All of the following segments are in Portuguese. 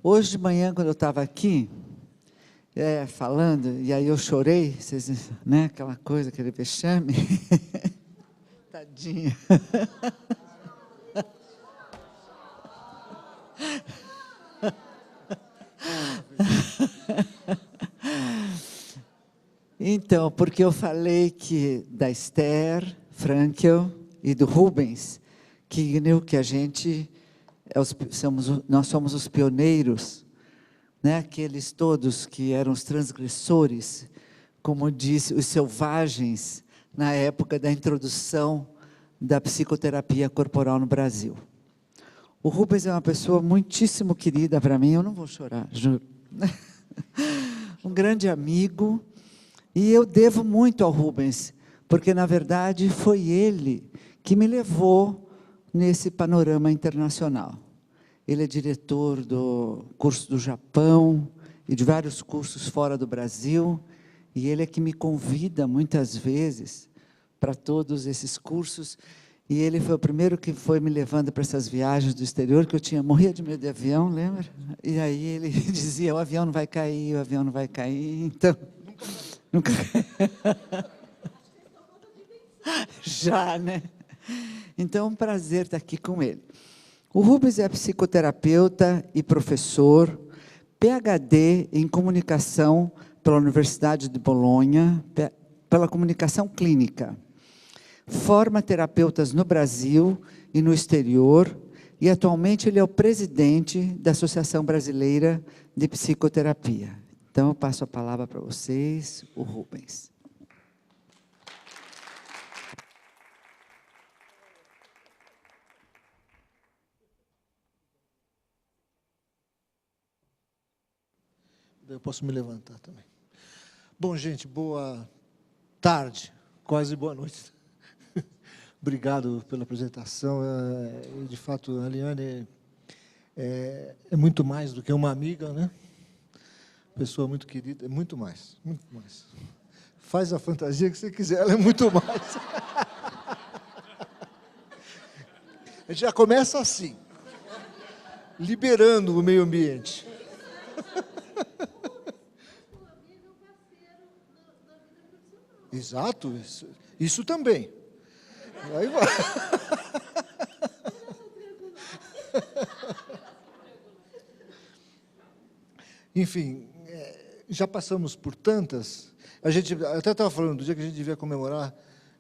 Hoje de manhã, quando eu estava aqui, falando, e aí eu chorei, vocês, né, aquela coisa, aquele vexame. Tadinha. Então, porque eu falei que da Esther Frankel e do Rubens, que a gente nós somos os pioneiros, né? Aqueles todos que eram os transgressores, como disse, os selvagens, na época da introdução da psicoterapia corporal no Brasil. O Rubens é uma pessoa muitíssimo querida para mim, eu não vou chorar, juro. Um grande amigo, e eu devo muito ao Rubens, porque, na verdade, foi ele que me levou nesse panorama internacional. Ele é diretor do curso do Japão e de vários cursos fora do Brasil, e ele é que me convida, muitas vezes, para todos esses cursos, e ele foi o primeiro que foi me levando para essas viagens do exterior, que eu morria de medo de avião, lembra? E aí ele dizia, o avião não vai cair, o avião não vai cair, então... Nunca... Já, né? Então, é um prazer estar aqui com ele. O Rubens é psicoterapeuta e professor, PhD em comunicação pela Universidade de Bolonha, pela comunicação clínica. Forma terapeutas no Brasil e no exterior, e atualmente ele é o presidente da Associação Brasileira de Psicoterapia. Então, eu passo a palavra para vocês, o Rubens. Eu posso me levantar também. Bom, gente, boa tarde, quase boa noite. Obrigado pela apresentação. De fato, a Liane é muito mais do que uma amiga, né? Pessoa muito querida, é muito mais, muito mais. Faz a fantasia que você quiser, ela é muito mais. A gente já começa assim, liberando o meio ambiente. Exato, isso também. Aí vai. Enfim, já passamos por tantas. A gente até estava falando do dia que a gente devia comemorar,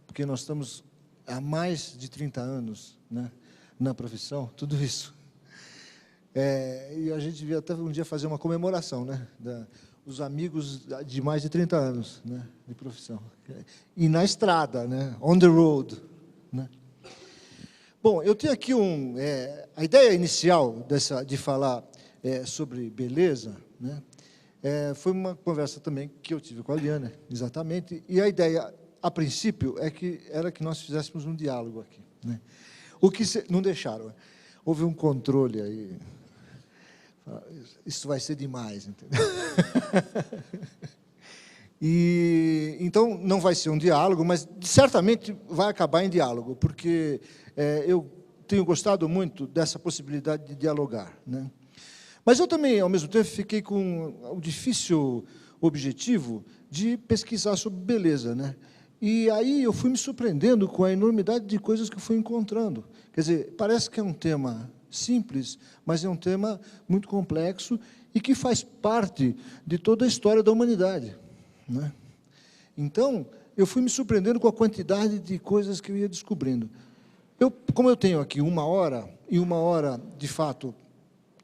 porque nós estamos há mais de 30 anos, né, na profissão, tudo isso. E a gente devia até um dia fazer uma comemoração, né, os amigos de mais de 30 anos, né, de profissão. E na estrada, né, on the road. Né. Bom, eu tenho aqui a ideia inicial de falar sobre beleza, né, foi uma conversa também que eu tive com a Liana, exatamente, e a ideia, a princípio, era que nós fizéssemos um diálogo aqui. Né. O que não deixaram. Houve um controle aí. Isso vai ser demais, entendeu? E, então, não vai ser um diálogo, mas certamente vai acabar em diálogo, porque eu tenho gostado muito dessa possibilidade de dialogar. Né? Mas eu também, ao mesmo tempo, fiquei com o difícil objetivo de pesquisar sobre beleza. Né? E aí eu fui me surpreendendo com a enormidade de coisas que eu fui encontrando. Quer dizer, parece que é um tema simples, mas é um tema muito complexo e que faz parte de toda a história da humanidade. Né? Então, eu fui me surpreendendo com a quantidade de coisas que eu ia descobrindo. Como eu tenho aqui 1 hora, e 1 hora, de fato,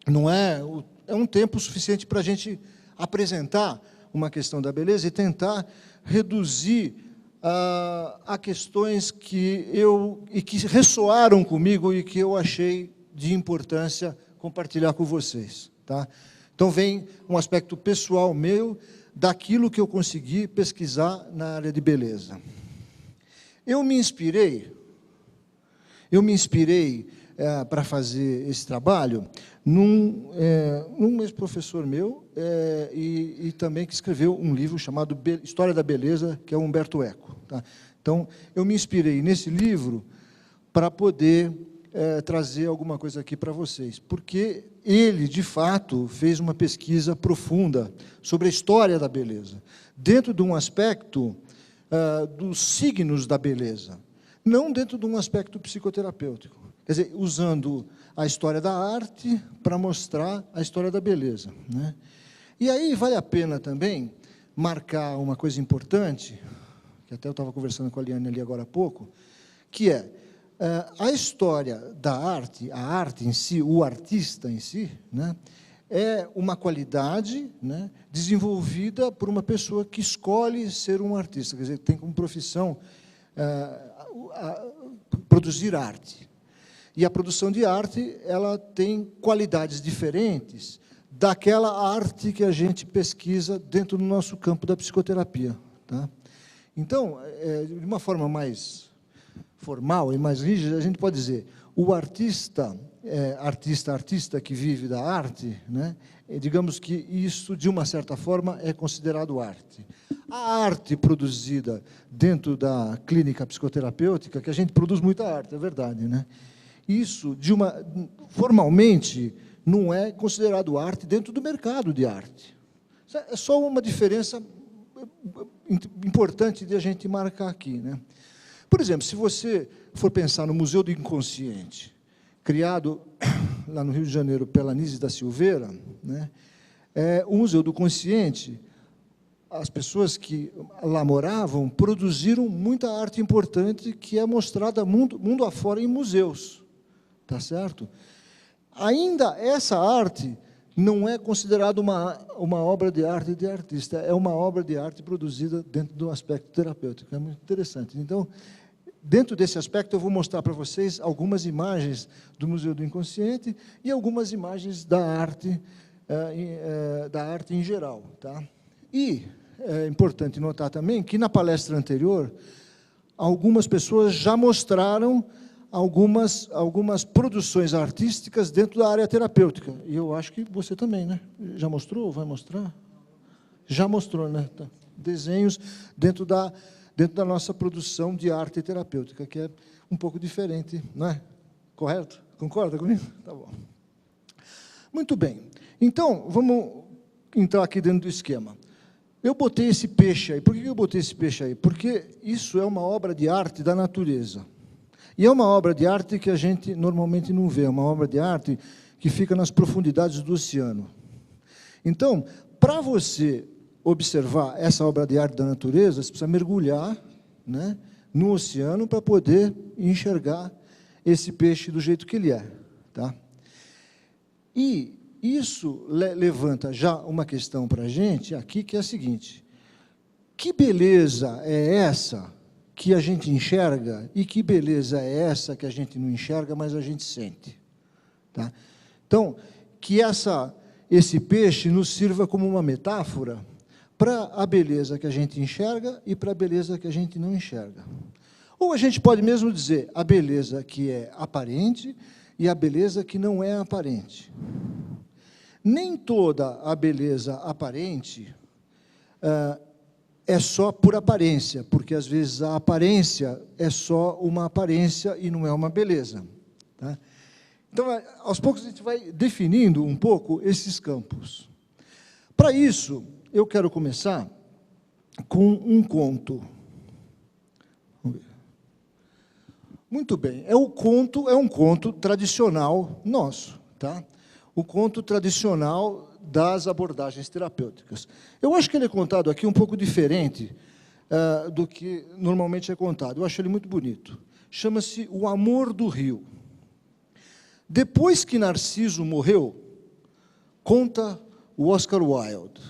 não é um tempo suficiente para a gente apresentar uma questão da beleza e tentar reduzir a questões que ressoaram comigo e que eu achei de importância compartilhar com vocês. Tá? Então, vem um aspecto pessoal meu, daquilo que eu consegui pesquisar na área de beleza. Eu me inspirei para fazer esse trabalho num ex-professor meu e também que escreveu um livro chamado História da Beleza, que é o Humberto Eco. Tá? Então, eu me inspirei nesse livro para poder trazer alguma coisa aqui para vocês, porque ele, de fato, fez uma pesquisa profunda sobre a história da beleza, dentro de um aspecto dos signos da beleza, não dentro de um aspecto psicoterapêutico. Quer dizer, usando a história da arte para mostrar a história da beleza, né? E aí vale a pena também marcar uma coisa importante, que até eu estava conversando com a Liane ali agora há pouco, que é a história da arte, a arte em si, o artista em si, né, é uma qualidade, né, desenvolvida por uma pessoa que escolhe ser um artista, quer dizer, tem como profissão produzir arte. E a produção de arte, ela tem qualidades diferentes daquela arte que a gente pesquisa dentro do nosso campo da psicoterapia, tá? Então, de uma forma mais formal e mais rígida, a gente pode dizer, o artista que vive da arte, né, digamos que isso, de uma certa forma, é considerado arte. A arte produzida dentro da clínica psicoterapêutica, que a gente produz muita arte, é verdade, né? Isso, formalmente, não é considerado arte dentro do mercado de arte. É só uma diferença importante de a gente marcar aqui, né? Por exemplo, se você for pensar no Museu do Inconsciente, criado lá no Rio de Janeiro pela Anísio da Silveira, né, o Museu do Consciente, as pessoas que lá moravam produziram muita arte importante que é mostrada mundo afora em museus, tá certo? Ainda essa arte não é considerada uma obra de arte de artista, é uma obra de arte produzida dentro do aspecto terapêutico. É muito interessante. Então, dentro desse aspecto, eu vou mostrar para vocês algumas imagens do Museu do Inconsciente e algumas imagens da arte em geral, tá? E é importante notar também que, na palestra anterior, algumas pessoas já mostraram algumas produções artísticas dentro da área terapêutica. E eu acho que você também, né? Já mostrou? Vai mostrar? Já mostrou, né? Tá. Desenhos dentro da nossa produção de arte terapêutica, que é um pouco diferente, não é? Correto? Concorda comigo? Tá bom. Muito bem. Então, vamos entrar aqui dentro do esquema. Eu botei esse peixe aí. Por que eu botei esse peixe aí? Porque isso é uma obra de arte da natureza. E é uma obra de arte que a gente normalmente não vê, é uma obra de arte que fica nas profundidades do oceano. Então, para você observar essa obra de arte da natureza, você precisa mergulhar, né, no oceano para poder enxergar esse peixe do jeito que ele é, tá? E isso levanta já uma questão para a gente aqui, que é a seguinte: que beleza é essa que a gente enxerga, e que beleza é essa que a gente não enxerga, mas a gente sente, tá? Então, que esse peixe nos sirva como uma metáfora para a beleza que a gente enxerga e para a beleza que a gente não enxerga. Ou a gente pode mesmo dizer a beleza que é aparente e a beleza que não é aparente. Nem toda a beleza aparente é só por aparência, porque, às vezes, a aparência é só uma aparência e não é uma beleza, tá? Então, aos poucos, a gente vai definindo um pouco esses campos. Para isso, eu quero começar com um conto. Vamos ver. Muito bem. É um conto tradicional nosso, tá? O conto tradicional das abordagens terapêuticas. Eu acho que ele é contado aqui um pouco diferente do que normalmente é contado. Eu acho ele muito bonito. Chama-se O Amor do Rio. Depois que Narciso morreu, conta o Oscar Wilde,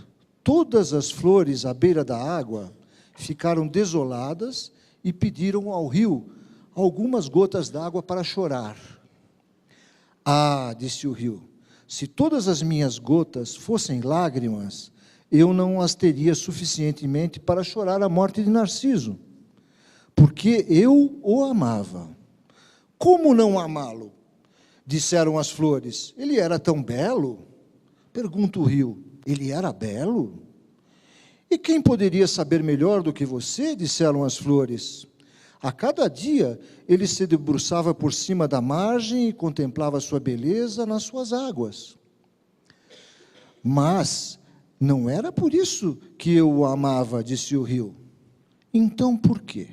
todas as flores à beira da água ficaram desoladas e pediram ao rio algumas gotas d'água para chorar. Ah, disse o rio, se todas as minhas gotas fossem lágrimas, eu não as teria suficientemente para chorar a morte de Narciso, porque eu o amava. Como não amá-lo? Disseram as flores. Ele era tão belo? Pergunta o rio. Ele era belo? E quem poderia saber melhor do que você? Disseram as flores. A cada dia, ele se debruçava por cima da margem e contemplava sua beleza nas suas águas. Mas não era por isso que eu o amava, disse o rio. Então, por quê?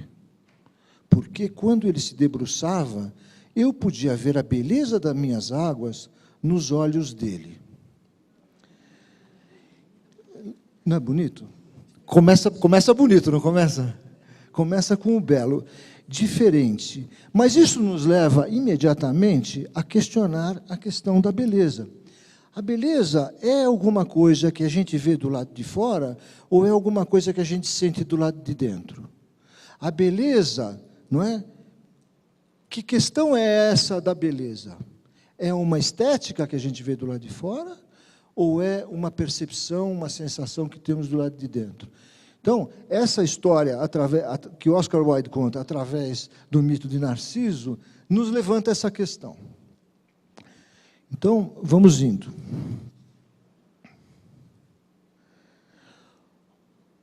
Porque quando ele se debruçava, eu podia ver a beleza das minhas águas nos olhos dele. Não é bonito? Começa bonito, não começa? Começa com o belo. Diferente. Mas isso nos leva imediatamente a questionar a questão da beleza. A beleza é alguma coisa que a gente vê do lado de fora ou é alguma coisa que a gente sente do lado de dentro? A beleza, não é? Que questão é essa da beleza? É uma estética que a gente vê do lado de fora ou é uma percepção, uma sensação que temos do lado de dentro? Então, essa história que Oscar Wilde conta através do mito de Narciso nos levanta essa questão. Então, vamos indo.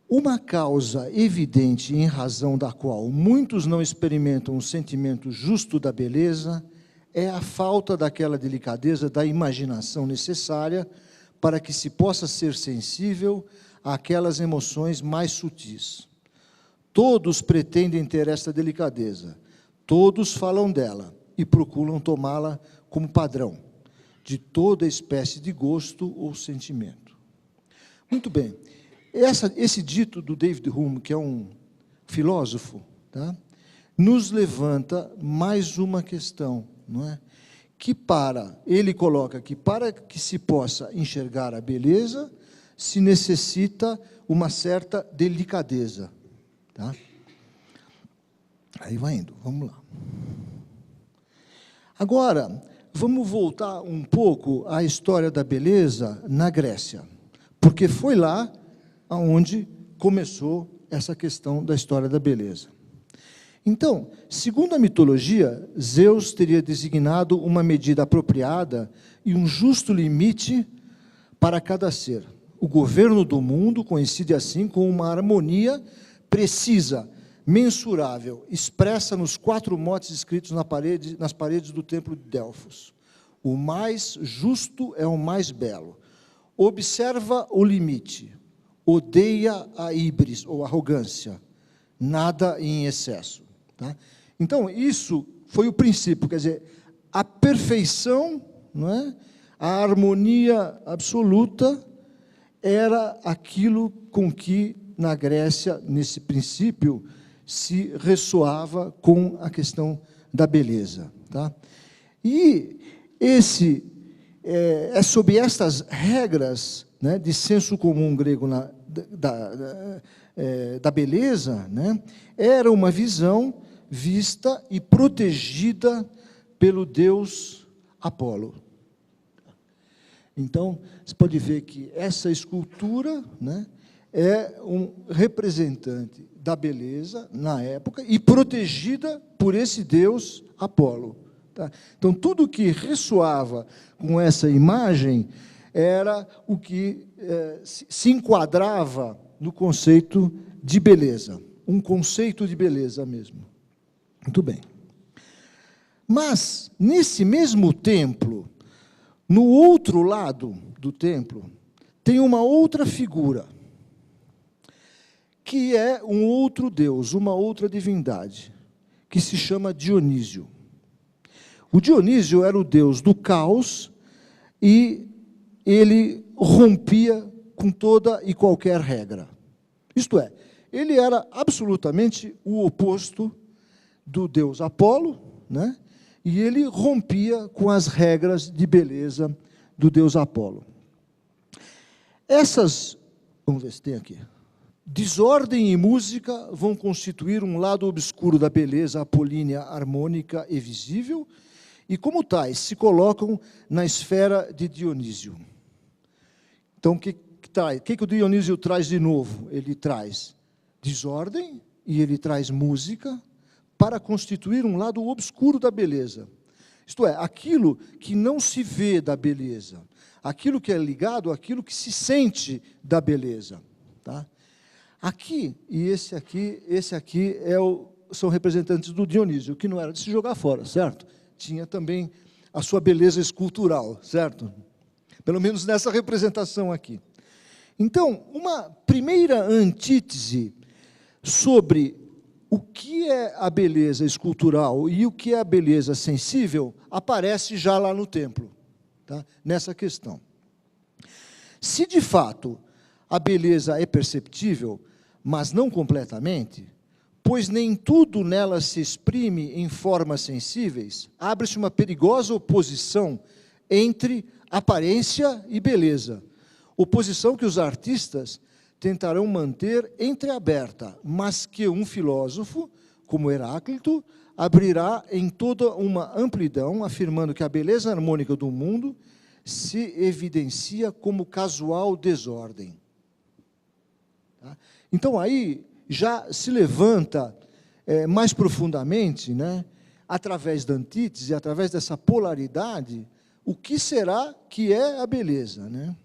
Uma causa evidente em razão da qual muitos não experimentam o sentimento justo da beleza é a falta daquela delicadeza da imaginação necessária para que se possa ser sensível àquelas emoções mais sutis. Todos pretendem ter esta delicadeza, todos falam dela e procuram tomá-la como padrão de toda espécie de gosto ou sentimento. Muito bem. Esse dito do David Hume, que é um filósofo, tá, nos levanta mais uma questão, não é? Ele coloca que para que se possa enxergar a beleza, se necessita uma certa delicadeza. Tá? Aí vai indo, vamos lá. Agora, vamos voltar um pouco à história da beleza na Grécia, porque foi lá onde começou essa questão da história da beleza. Então, segundo a mitologia, Zeus teria designado uma medida apropriada e um justo limite para cada ser. O governo do mundo coincide assim com uma harmonia precisa, mensurável, expressa nos 4 motes escritos nas paredes do templo de Delfos. O mais justo é o mais belo. Observa o limite. Odeia a híbris, ou arrogância. Nada em excesso. Tá? Então, isso foi o princípio, quer dizer, a perfeição, não é? A harmonia absoluta era aquilo com que, na Grécia, nesse princípio, se ressoava com a questão da beleza. Tá? E é sob estas regras, né, de senso comum grego da beleza, né, era uma visão vista e protegida pelo deus Apolo. Então, você pode ver que essa escultura, né, é um representante da beleza na época e protegida por esse deus Apolo. Tá? Então, tudo que ressoava com essa imagem era o que se enquadrava no conceito de beleza, um conceito de beleza mesmo. Muito bem. Mas, nesse mesmo templo, no outro lado do templo, tem uma outra figura, que é um outro deus, uma outra divindade, que se chama Dionísio. O Dionísio era o deus do caos e ele rompia com toda e qualquer regra. Isto é, ele era absolutamente o oposto do deus Apolo, né? E ele rompia com as regras de beleza do deus Apolo. Vamos ver se tem aqui. Desordem e música vão constituir um lado obscuro da beleza apolínea, harmônica e visível, e como tais se colocam na esfera de Dionísio. Então, o que o Dionísio traz de novo? Ele traz desordem e ele traz música para constituir um lado obscuro da beleza. Isto é, aquilo que não se vê da beleza, aquilo que é ligado àquilo que se sente da beleza. Tá? Aqui, e esse aqui é o são representantes do Dionísio, que não era de se jogar fora, certo? Tinha também a sua beleza escultural, certo? Pelo menos nessa representação aqui. Então, uma primeira antítese sobre o que é a beleza escultural e o que é a beleza sensível aparece já lá no templo, tá? Nessa questão. Se, de fato, a beleza é perceptível, mas não completamente, pois nem tudo nela se exprime em formas sensíveis, abre-se uma perigosa oposição entre aparência e beleza. Oposição que os artistas tentarão manter entreaberta, mas que um filósofo, como Heráclito, abrirá em toda uma amplidão, afirmando que a beleza harmônica do mundo se evidencia como casual desordem. Tá? Então, aí já se levanta mais profundamente, né, através da antítese, através dessa polaridade, o que será que é a beleza, né?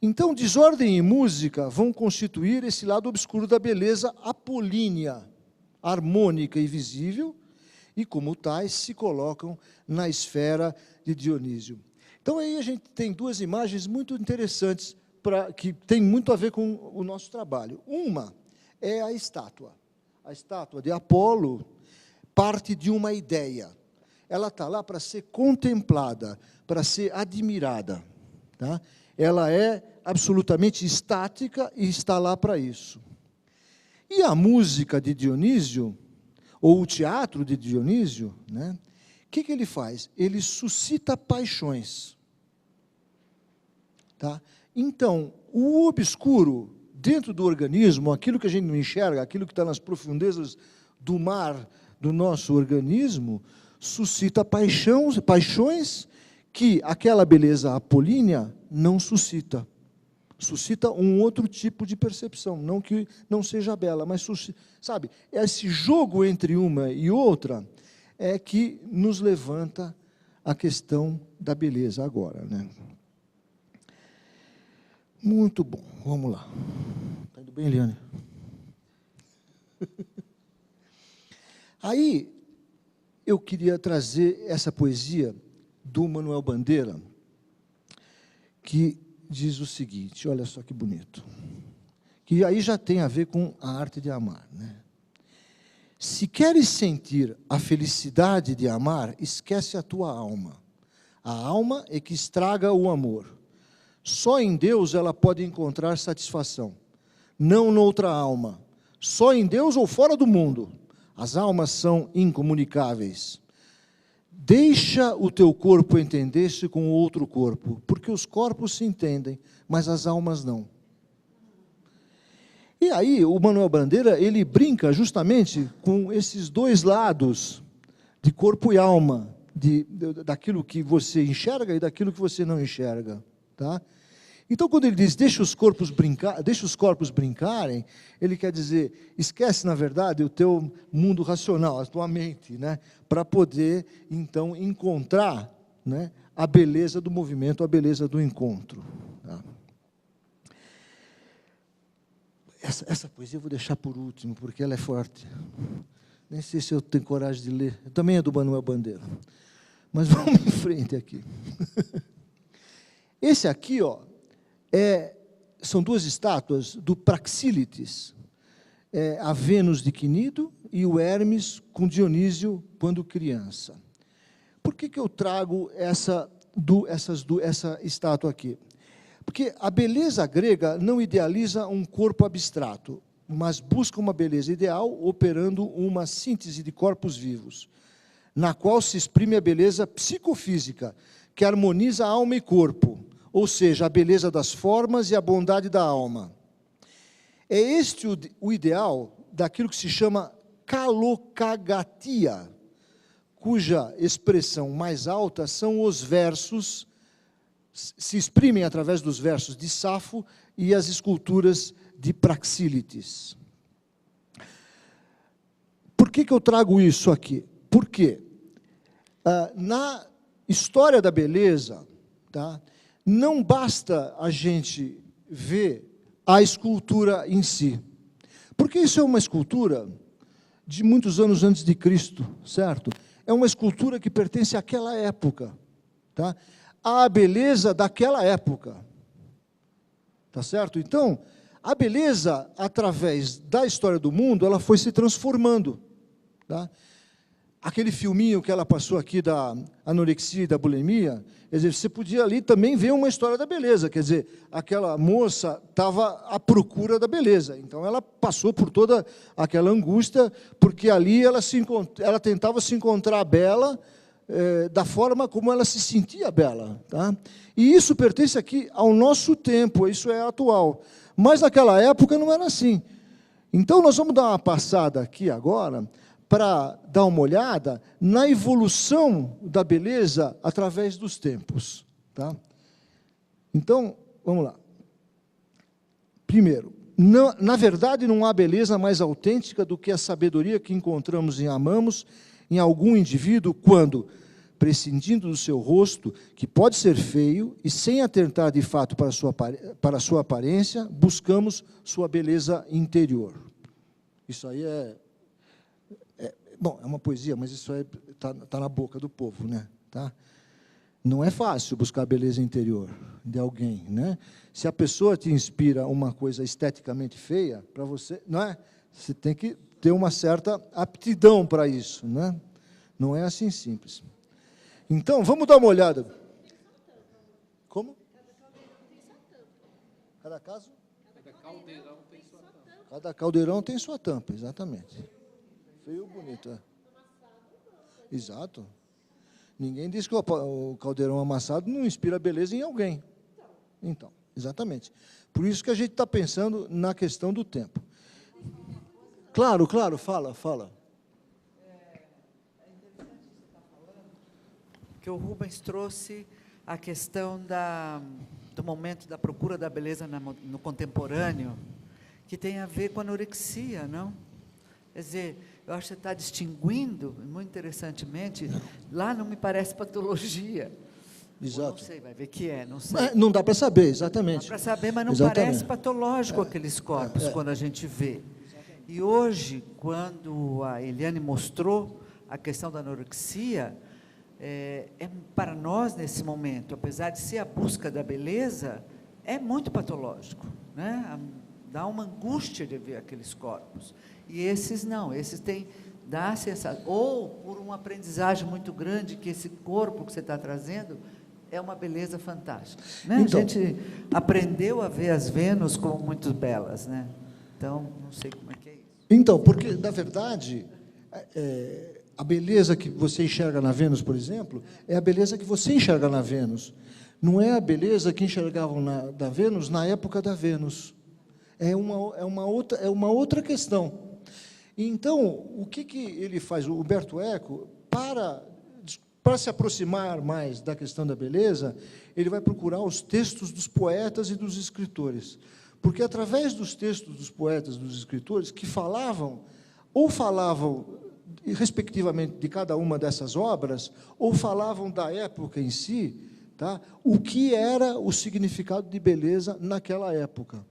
Então, desordem e música vão constituir esse lado obscuro da beleza apolínea, harmônica e visível, e, como tais, se colocam na esfera de Dionísio. Então, aí a gente tem duas imagens muito interessantes, que tem muito a ver com o nosso trabalho. Uma é a estátua. A estátua de Apolo parte de uma ideia. Ela está lá para ser contemplada, para ser admirada, tá? Ela é absolutamente estática e está lá para isso. E a música de Dionísio, ou o teatro de Dionísio, né, o que ele faz? Ele suscita paixões. Tá? Então, o obscuro dentro do organismo, aquilo que a gente não enxerga, aquilo que está nas profundezas do mar do nosso organismo, suscita paixões que aquela beleza apolínea não suscita. Suscita um outro tipo de percepção, não que não seja bela, mas suscita, sabe, esse jogo entre uma e outra é que nos levanta a questão da beleza agora, né? Muito bom, vamos lá. Está indo bem, Eliane? Aí, eu queria trazer essa poesia do Manuel Bandeira, que diz o seguinte, olha só que bonito, que aí já tem a ver com a arte de amar, né? Se queres sentir a felicidade de amar, esquece a tua alma. A alma é que estraga o amor. Só em Deus ela pode encontrar satisfação, não noutra alma. Só em Deus ou fora do mundo. As almas são incomunicáveis. Deixa o teu corpo entender-se com o outro corpo, porque os corpos se entendem, mas as almas não. E aí, o Manuel Bandeira, ele brinca justamente com esses dois lados, de corpo e alma, daquilo que você enxerga e daquilo que você não enxerga. Tá? Então, quando ele diz, deixa os corpos brincarem, ele quer dizer, esquece, na verdade, o teu mundo racional, a tua mente, né, para poder, então, encontrar, né, a beleza do movimento, a beleza do encontro. Tá? Essa poesia eu vou deixar por último, porque ela é forte. Nem sei se eu tenho coragem de ler. Também é do Manuel Bandeira. Mas vamos em frente aqui. Esse aqui, ó, são duas estátuas do Praxílites, a Vênus de Quinido e o Hermes com Dionísio quando criança. Por que eu trago essa estátua aqui? Porque a beleza grega não idealiza um corpo abstrato, mas busca uma beleza ideal operando uma síntese de corpos vivos, na qual se exprime a beleza psicofísica, que harmoniza alma e corpo, ou seja, a beleza das formas e a bondade da alma. É este o ideal daquilo que se chama kalokagatia, cuja expressão mais alta são os versos, se exprimem através dos versos de Safo e as esculturas de Praxílites. Por que eu trago isso aqui? Porque na história da beleza, tá, não basta a gente ver a escultura em si. Porque isso é uma escultura de muitos anos antes de Cristo, certo? É uma escultura que pertence àquela época, tá? À beleza daquela época, tá certo? Então, a beleza, através da história do mundo, ela foi se transformando, tá? Aquele filminho que ela passou aqui da anorexia e da bulimia, quer dizer, você podia ali também ver uma história da beleza, quer dizer, aquela moça estava à procura da beleza, então ela passou por toda aquela angústia, porque ali ela tentava se encontrar bela, da forma como ela se sentia bela, tá? E isso pertence aqui ao nosso tempo, isso é atual, mas naquela época não era assim. Então nós vamos dar uma passada aqui agora, para dar uma olhada na evolução da beleza através dos tempos, tá? Então, vamos lá. Primeiro, na verdade, não há beleza mais autêntica do que a sabedoria que encontramos e amamos em algum indivíduo quando, prescindindo do seu rosto, que pode ser feio, e sem atentar de fato para a sua aparência, buscamos sua beleza interior. Isso aí bom, é uma poesia, mas isso está na boca do povo, né? Tá? Não é fácil buscar a beleza interior de alguém, né? Se a pessoa te inspira uma coisa esteticamente feia, para você, não é? Você tem que ter uma certa aptidão para isso, né? Não é assim simples. Então, vamos dar uma olhada. Como? Cada caso? Cada caldeirão tem sua tampa. Cada caldeirão tem sua tampa, exatamente. Feio ou bonito, é. Exato. Ninguém diz que o caldeirão amassado não inspira beleza em alguém. Então, exatamente. Por isso que a gente está pensando na questão do tempo. Claro, fala. É interessante você estar falando, que o Rubens trouxe a questão do momento da procura da beleza no contemporâneo, que tem a ver com a anorexia, não? Quer dizer, eu acho que você está distinguindo, muito interessantemente, lá não me parece patologia. Exato. Não sei, vai ver que não sei. Mas não dá para saber, exatamente. Dá para saber, mas não exatamente. Parece patológico aqueles corpos, quando a gente vê. E hoje, quando a Eliane mostrou a questão da anorexia, para nós, nesse momento, apesar de ser a busca da beleza, é muito patológico, né? Dá uma angústia de ver aqueles corpos. E esses não, esses dá a sensação, ou por uma aprendizagem muito grande, que esse corpo que você está trazendo é uma beleza fantástica, né? Então, a gente aprendeu a ver as Vênus como muito belas, né? Então, não sei como é que é isso. Então, porque, na verdade, a beleza que você enxerga na Vênus, por exemplo, é a beleza que você enxerga na Vênus. Não é a beleza que enxergavam da Vênus na época da Vênus. É uma outra questão. Então, o que ele faz, o Umberto Eco, para se aproximar mais da questão da beleza, ele vai procurar os textos dos poetas e dos escritores. Porque, através dos textos dos poetas e dos escritores, que falavam, respectivamente, de cada uma dessas obras, ou falavam da época em si, tá? O que era o significado de beleza naquela época.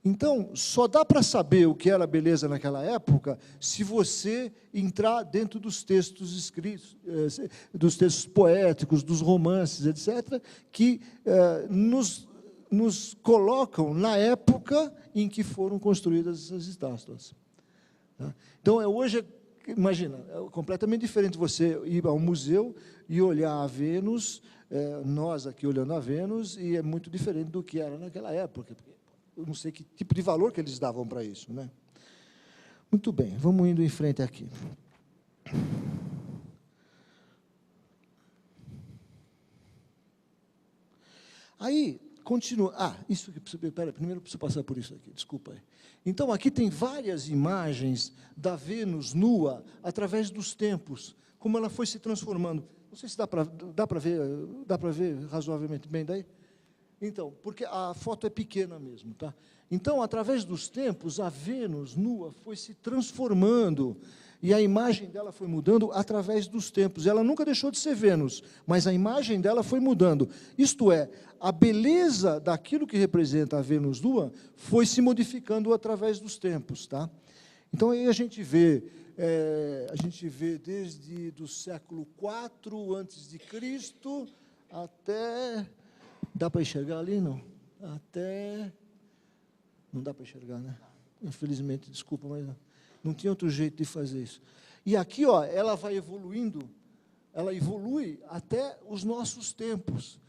Então, só dá para saber o que era beleza naquela época se você entrar dentro dos textos escritos, dos textos poéticos, dos romances, etc., que nos colocam na época em que foram construídas essas estátuas. Então, hoje, imagina, é completamente diferente você ir ao museu e olhar a Vênus, nós aqui olhando a Vênus, e é muito diferente do que era naquela época, porque eu não sei que tipo de valor que eles davam para isso, né? Muito bem, vamos indo em frente aqui. Aí, continua. Isso que primeiro eu preciso passar por isso aqui, desculpa aí. Então, aqui tem várias imagens da Vênus nua, através dos tempos, como ela foi se transformando. Não sei se dá para ver razoavelmente bem daí. Então, porque a foto é pequena mesmo, tá? Então, através dos tempos, a Vênus nua foi se transformando, e a imagem dela foi mudando através dos tempos. Ela nunca deixou de ser Vênus, mas a imagem dela foi mudando. Isto é, a beleza daquilo que representa a Vênus nua foi se modificando através dos tempos, tá? Então, aí a gente vê a gente vê desde do século IV antes de Cristo até... Dá para enxergar ali, não? Até... Não dá para enxergar, né? Infelizmente, desculpa, mas não tinha outro jeito de fazer isso. E aqui, ó, ela vai evoluindo, ela evolui até os nossos tempos.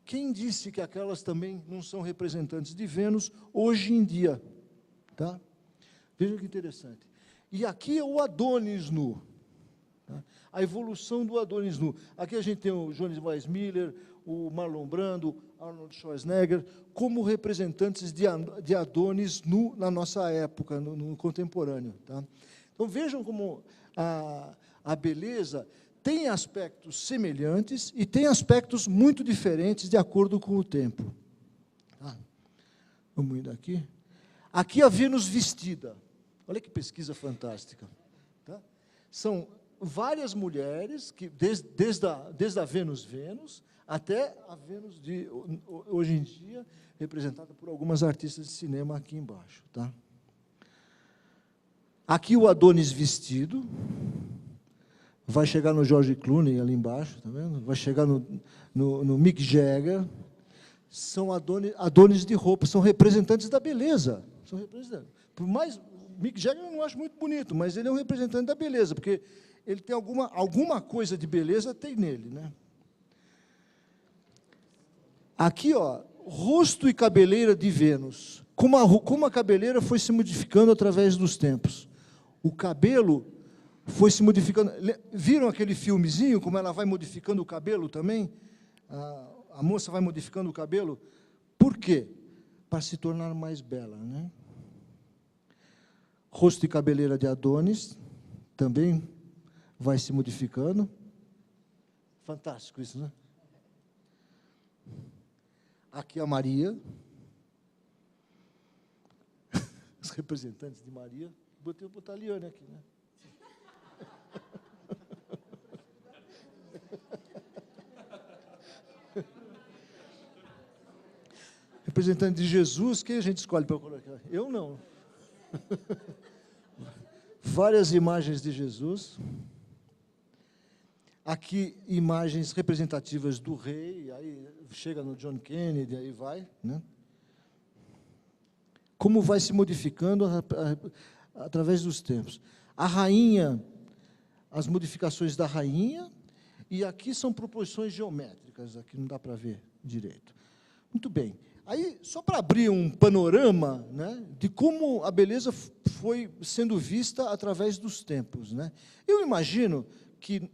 Quem disse que aquelas também não são representantes de Vênus hoje em dia? Tá? Vejam que interessante. E aqui é o Adonis nu. Tá? A evolução do Adonis nu. Aqui a gente tem o Jones Weissmuller, o Marlon Brando, Arnold Schwarzenegger, como representantes de Adonis nu na nossa época, no contemporâneo. Tá? Então, vejam como a beleza tem aspectos semelhantes e tem aspectos muito diferentes de acordo com o tempo. Tá? Vamos ir daqui. Aqui a Vênus vestida. Olha que pesquisa fantástica. Tá? São várias mulheres, que desde a Vênus até a Vênus de hoje em dia, representada por algumas artistas de cinema aqui embaixo. Tá? Aqui o Adonis vestido, vai chegar no George Clooney ali embaixo, tá vendo? Vai chegar no Mick Jagger. São Adonis de roupa, são representantes da beleza. São representantes. Por mais, Mick Jagger eu não acho muito bonito, mas ele é um representante da beleza, porque ele tem alguma coisa de beleza, tem nele, né? Aqui, ó, rosto e cabeleira de Vênus. Como a cabeleira foi se modificando através dos tempos. O cabelo foi se modificando. Viram aquele filmezinho, como ela vai modificando o cabelo também? A moça vai modificando o cabelo. Por quê? Para se tornar mais bela, né? Rosto e cabeleira de Adonis também vai se modificando. Fantástico isso, né? Aqui a Maria. Os representantes de Maria. Vou botar a Liane aqui, né? Representante de Jesus, quem a gente escolhe para colocar? Eu não. Várias imagens de Jesus. Aqui, imagens representativas do rei, aí chega no John Kennedy, aí vai, né? Como vai se modificando através dos tempos. A rainha, as modificações da rainha, e aqui são proporções geométricas, aqui não dá para ver direito. Muito bem. Aí, só para abrir um panorama, né, de como a beleza foi sendo vista através dos tempos, né? Eu imagino que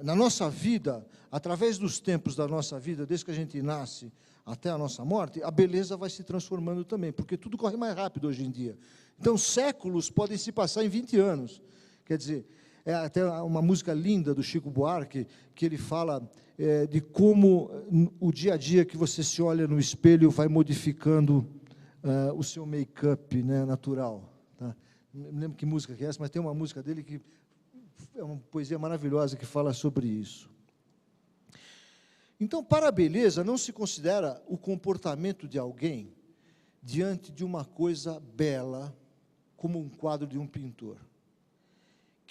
na nossa vida, através dos tempos da nossa vida, desde que a gente nasce até a nossa morte, a beleza vai se transformando também, porque tudo corre mais rápido hoje em dia. Então, séculos podem se passar em 20 anos. Quer dizer, é até uma música linda do Chico Buarque, que ele fala de como o dia a dia que você se olha no espelho vai modificando o seu make-up, né, natural. Tá? Não me lembro que música que é essa, mas tem uma música dele que é uma poesia maravilhosa que fala sobre isso. Então, para a beleza, não se considera o comportamento de alguém diante de uma coisa bela, como um quadro de um pintor,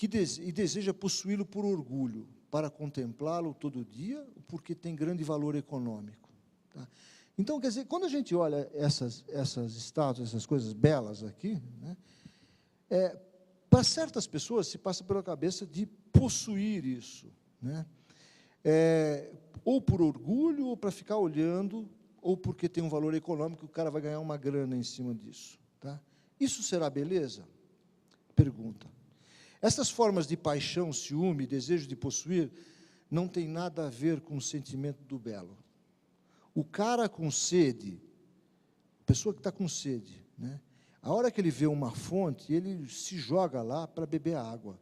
e deseja possuí-lo por orgulho, para contemplá-lo todo dia, porque tem grande valor econômico. Tá? Então, quer dizer, quando a gente olha essas estátuas, essas coisas belas aqui, né, para certas pessoas se passa pela cabeça de possuir isso, né? Ou por orgulho, ou para ficar olhando, ou porque tem um valor econômico, o cara vai ganhar uma grana em cima disso. Tá? Isso será beleza? Pergunta. Essas formas de paixão, ciúme, desejo de possuir, não tem nada a ver com o sentimento do belo. O cara com sede, a pessoa que está com sede, né? A hora que ele vê uma fonte, ele se joga lá para beber água.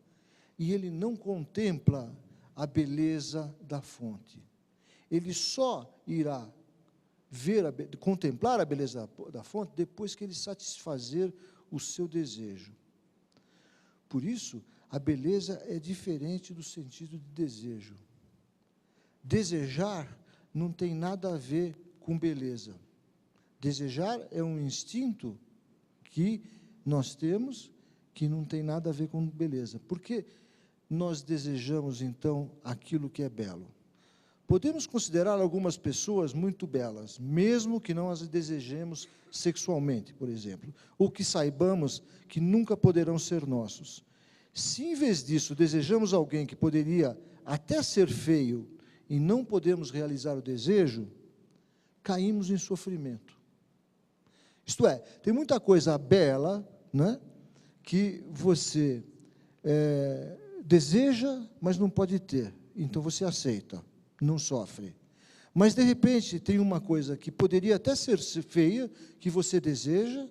E ele não contempla a beleza da fonte. Ele só irá contemplar a beleza da fonte depois que ele satisfazer o seu desejo. Por isso, a beleza é diferente do sentido de desejo. Desejar não tem nada a ver com beleza. Desejar é um instinto que nós temos, que não tem nada a ver com beleza. Por que nós desejamos, então, aquilo que é belo? Podemos considerar algumas pessoas muito belas, mesmo que não as desejemos sexualmente, por exemplo, ou que saibamos que nunca poderão ser nossos. Se, em vez disso, desejamos alguém que poderia até ser feio e não podemos realizar o desejo, caímos em sofrimento. Isto é, tem muita coisa bela, né, que você deseja, mas não pode ter. Então, você aceita, não sofre. Mas, de repente, tem uma coisa que poderia até ser feia, que você deseja,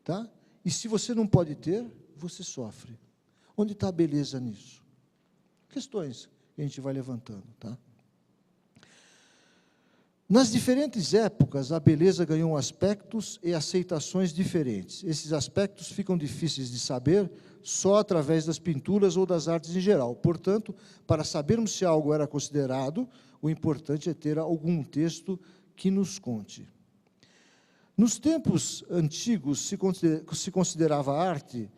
tá? E se você não pode ter, você sofre. Onde está a beleza nisso? Questões que a gente vai levantando, tá? Nas diferentes épocas, a beleza ganhou aspectos e aceitações diferentes. Esses aspectos ficam difíceis de saber só através das pinturas ou das artes em geral. Portanto, para sabermos se algo era considerado, o importante é ter algum texto que nos conte. Nos tempos antigos, se considerava a arte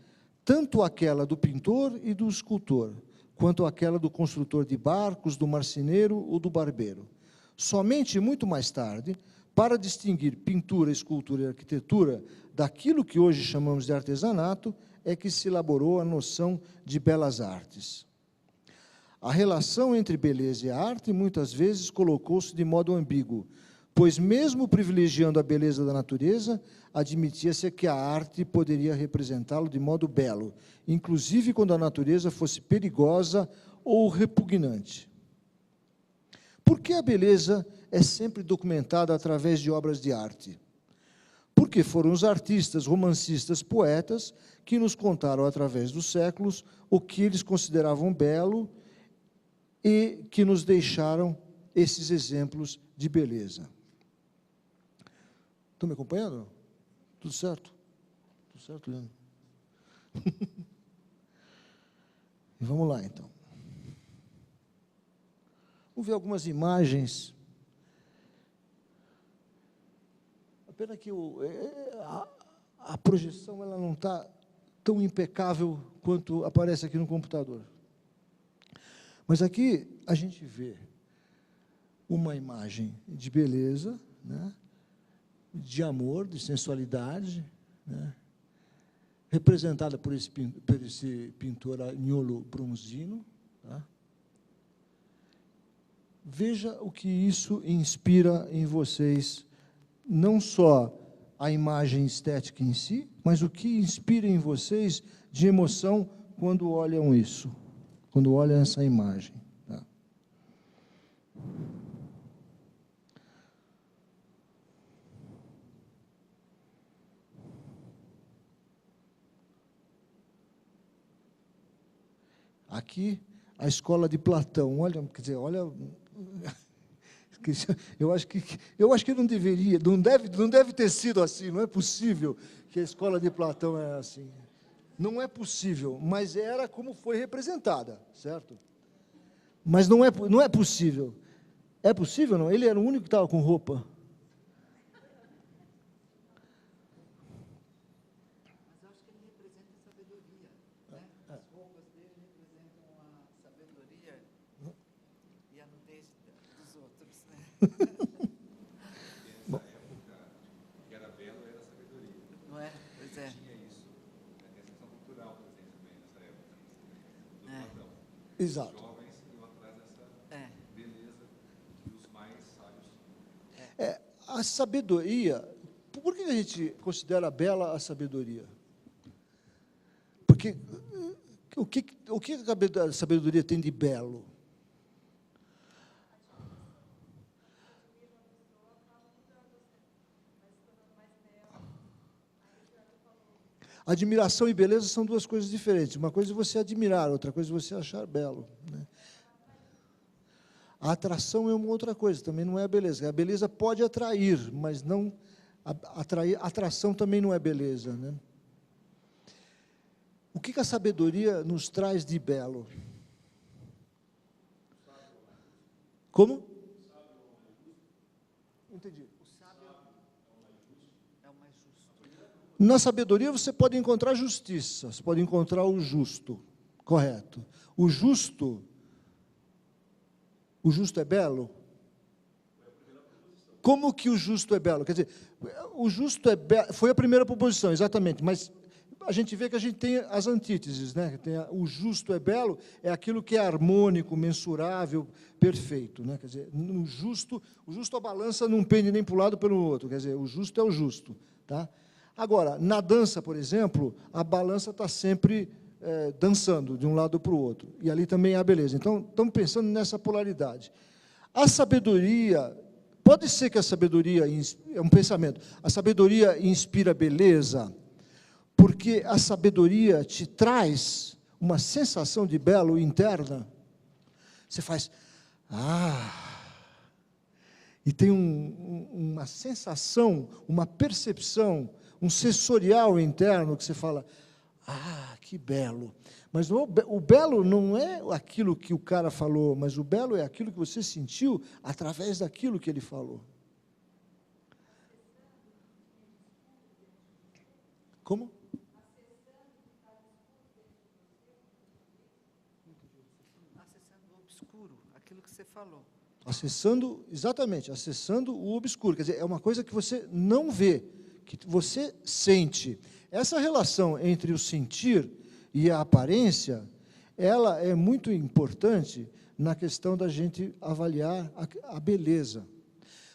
tanto aquela do pintor e do escultor, quanto aquela do construtor de barcos, do marceneiro ou do barbeiro. Somente muito mais tarde, para distinguir pintura, escultura e arquitetura daquilo que hoje chamamos de artesanato, é que se elaborou a noção de belas artes. A relação entre beleza e arte muitas vezes colocou-se de modo ambíguo, pois mesmo privilegiando a beleza da natureza, admitia-se que a arte poderia representá-lo de modo belo, inclusive quando a natureza fosse perigosa ou repugnante. Por que a beleza é sempre documentada através de obras de arte? Porque foram os artistas, romancistas, poetas que nos contaram através dos séculos o que eles consideravam belo e que nos deixaram esses exemplos de beleza. Estão me acompanhando? Tudo certo? Tudo certo, Leandro? E vamos lá, então. Vamos ver algumas imagens. A pena que a projeção ela não está tão impecável quanto aparece aqui no computador. Mas aqui a gente vê uma imagem de beleza, né, de amor, de sensualidade, né, representada por esse pintor Agnolo Bronzino. Tá? Veja o que isso inspira em vocês, não só a imagem estética em si, mas o que inspira em vocês de emoção quando olham isso, quando olham essa imagem. Tá? Aqui, a escola de Platão. Olha, quer dizer, olha... Eu acho que não deveria, não deve ter sido assim, não é possível que a escola de Platão é assim. Não é possível, mas era como foi representada, certo? Mas não é possível. É possível, não? Ele era o único que estava com roupa. Mas eu acho que ele representa a sabedoria, né? As roupas dele representam a sabedoria e a nudez dos outros, né? Nessa época, o que era belo era a sabedoria. Não é? Pois é. Tinha isso. A questão cultural presente também nessa época. Do Platão. Exato. Os jovens iam atrás dessa beleza que os mais sábios tinham. A sabedoria, por que a gente considera bela a sabedoria? Porque o que a sabedoria tem de belo? Admiração e beleza são duas coisas diferentes. Uma coisa é você admirar, outra coisa é você achar belo, né? A atração é uma outra coisa, também não é a beleza. A beleza pode atrair, mas não atrair. Atração também não é beleza, né? O que a sabedoria nos traz de belo? Como? Não entendi. O sábio é o mais justo. Na sabedoria você pode encontrar justiça, você pode encontrar o justo, correto. O justo é belo? Como que o justo é belo? Quer dizer, o justo é belo, foi a primeira proposição, exatamente, mas a gente vê que a gente tem as antíteses, né? O justo é belo, é aquilo que é harmônico, mensurável, perfeito, né? Quer dizer, o justo a balança não pende nem para um lado pelo outro, quer dizer, o justo é o justo, tá? Agora, na dança, por exemplo, a balança está sempre dançando de um lado para o outro, e ali também há a beleza. Então, estamos pensando nessa polaridade. A sabedoria, pode ser que a sabedoria, é um pensamento, a sabedoria inspira beleza, porque a sabedoria te traz uma sensação de belo interna. Você faz, e tem uma sensação, uma percepção, um sensorial interno que você fala, que belo. Mas o belo não é aquilo que o cara falou, mas o belo é aquilo que você sentiu através daquilo que ele falou. Como? Acessando o obscuro, aquilo que você falou. Acessando, exatamente, acessando o obscuro. Quer dizer, é uma coisa que você não vê, que você sente. Essa relação entre o sentir e a aparência, ela é muito importante na questão da gente avaliar a beleza.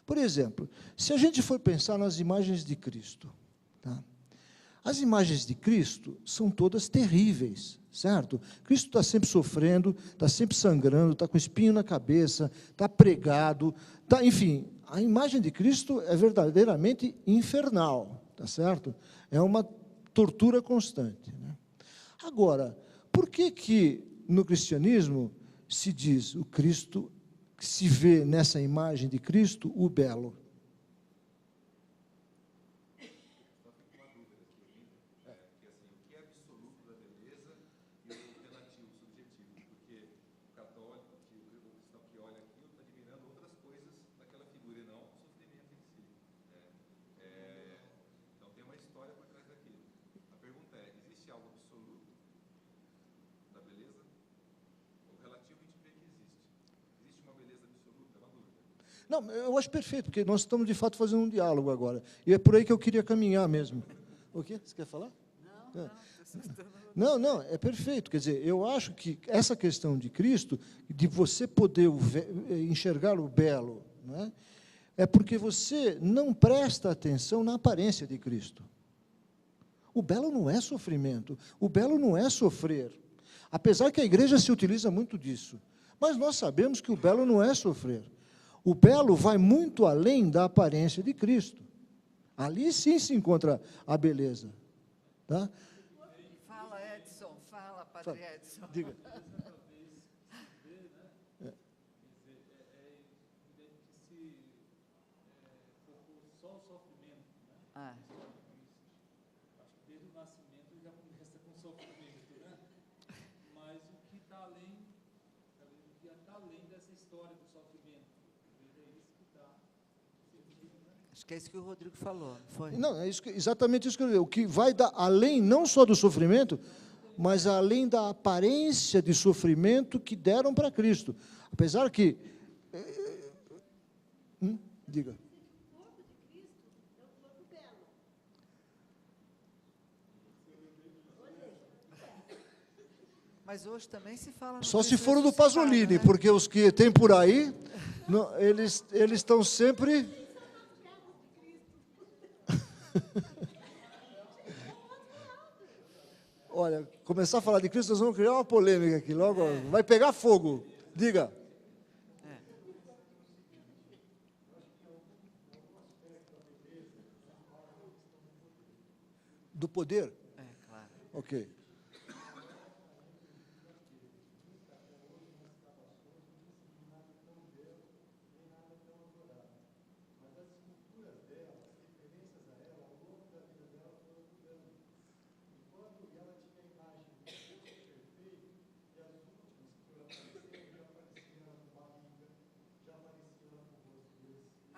Por exemplo, se a gente for pensar nas imagens de Cristo, tá? As imagens de Cristo são todas terríveis, certo? Cristo está sempre sofrendo, está sempre sangrando, está com espinho na cabeça, está pregado, enfim, a imagem de Cristo é verdadeiramente infernal, tá certo? É uma tortura constante, né? Agora, por que no cristianismo se diz o Cristo, que se vê nessa imagem de Cristo, o belo? Não, eu acho perfeito, porque nós estamos, de fato, fazendo um diálogo agora. E é por aí que eu queria caminhar mesmo. O quê? Você quer falar? Não, é perfeito. Quer dizer, eu acho que essa questão de Cristo, de você poder enxergar o belo, né, é porque você não presta atenção na aparência de Cristo. O belo não é sofrimento, o belo não é sofrer. Apesar que a igreja se utiliza muito disso. Mas nós sabemos que o belo não é sofrer. O belo vai muito além da aparência de Cristo. Ali sim se encontra a beleza. Tá? Fala, Edson, fala, Padre Edson. Diga. Desde o nascimento já começa com sofrimento, né? Mas o que está além, dessa história do sofrimento, é isso que está. Acho que é isso que o Rodrigo falou, não foi? Não, é exatamente isso que eu digo. O que vai além não só do sofrimento, mas além da aparência de sofrimento que deram para Cristo. Apesar que... diga. Mas hoje também se fala... Só se for o do Pasolini, né? Porque os que tem por aí, eles estão sempre... Olha, começar a falar de Cristo, nós vamos criar uma polêmica aqui, logo vai pegar fogo. Diga. Do poder? Claro. Ok.